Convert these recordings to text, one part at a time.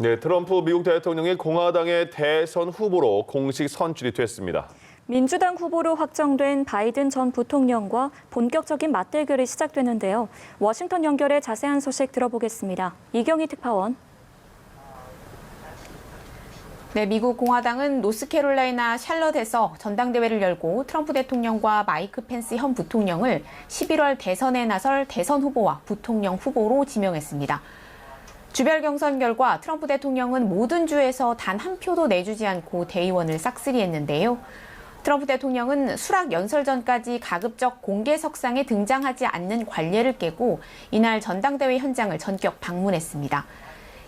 네, 트럼프 미국 대통령이 공화당의 대선 후보로 공식 선출이 됐습니다. 민주당 후보로 확정된 바이든 전 부통령과 본격적인 맞대결이 시작되는데요. 워싱턴 연결해 자세한 소식 들어보겠습니다. 이경희 특파원. 네, 미국 공화당은 노스캐롤라이나 샬럿에서 전당대회를 열고 트럼프 대통령과 마이크 펜스 현 부통령을 11월 대선에 나설 대선 후보와 부통령 후보로 지명했습니다. 주별 경선 결과 트럼프 대통령은 모든 주에서 단 한 표도 내주지 않고 대의원을 싹쓸이했는데요. 트럼프 대통령은 수락 연설 전까지 가급적 공개석상에 등장하지 않는 관례를 깨고 이날 전당대회 현장을 전격 방문했습니다.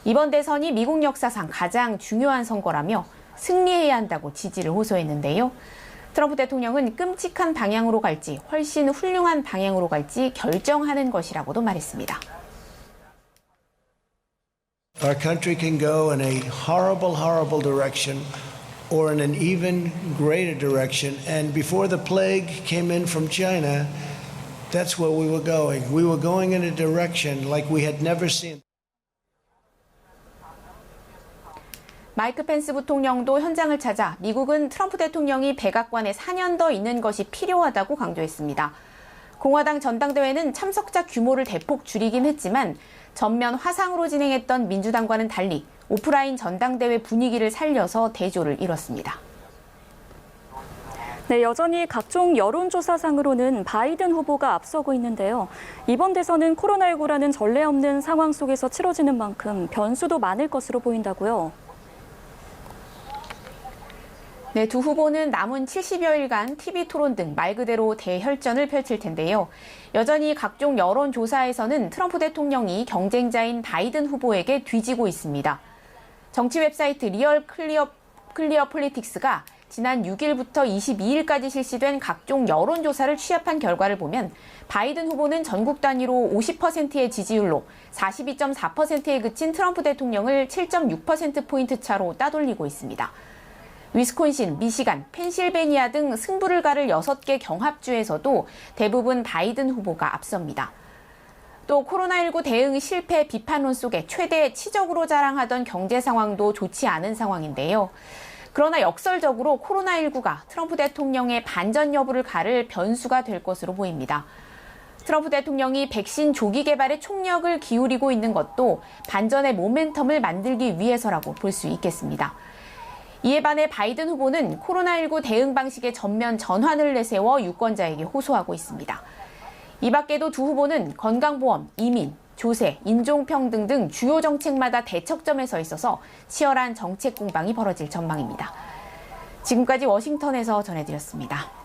이번 대선이 미국 역사상 가장 중요한 선거라며 승리해야 한다고 지지를 호소했는데요. 트럼프 대통령은 끔찍한 방향으로 갈지 훨씬 훌륭한 방향으로 갈지 결정하는 것이라고도 말했습니다. Our country can go in a horrible, horrible direction or in an even greater direction. And before the plague came in from China, that's where we were going. We were going in a direction like we had never seen. 마이크 펜스 부통령도 현장을 찾아 미국은 트럼프 대통령이 백악관에 4년 더 있는 것이 필요하다고 강조했습니다. 공화당 전당대회는 참석자 규모를 대폭 줄이긴 했지만 전면 화상으로 진행했던 민주당과는 달리 오프라인 전당대회 분위기를 살려서 대조를 이뤘습니다. 네, 여전히 각종 여론조사상으로는 바이든 후보가 앞서고 있는데요. 이번 대선은 코로나19라는 전례 없는 상황 속에서 치러지는 만큼 변수도 많을 것으로 보인다고요. 네, 두 후보는 남은 70여일간 TV 토론 등 말 그대로 대혈전을 펼칠 텐데요. 여전히 각종 여론조사에서는 트럼프 대통령이 경쟁자인 바이든 후보에게 뒤지고 있습니다. 정치 웹사이트 리얼 클리어 폴리틱스가 지난 6일부터 22일까지 실시된 각종 여론조사를 취합한 결과를 보면 바이든 후보는 전국 단위로 50%의 지지율로 42.4%에 그친 트럼프 대통령을 7.6%포인트 차로 따돌리고 있습니다. 위스콘신, 미시간, 펜실베니아 등 승부를 가를 6개 경합주에서도 대부분 바이든 후보가 앞섭니다. 또 코로나19 대응 실패 비판론 속에 최대 치적으로 자랑하던 경제 상황도 좋지 않은 상황인데요. 그러나 역설적으로 코로나19가 트럼프 대통령의 반전 여부를 가를 변수가 될 것으로 보입니다. 트럼프 대통령이 백신 조기 개발에 총력을 기울이고 있는 것도 반전의 모멘텀을 만들기 위해서라고 볼 수 있겠습니다. 이에 반해 바이든 후보는 코로나19 대응 방식의 전면 전환을 내세워 유권자에게 호소하고 있습니다. 이 밖에도 두 후보는 건강보험, 이민, 조세, 인종평등 등 주요 정책마다 대척점에 서 있어서 치열한 정책 공방이 벌어질 전망입니다. 지금까지 워싱턴에서 전해드렸습니다.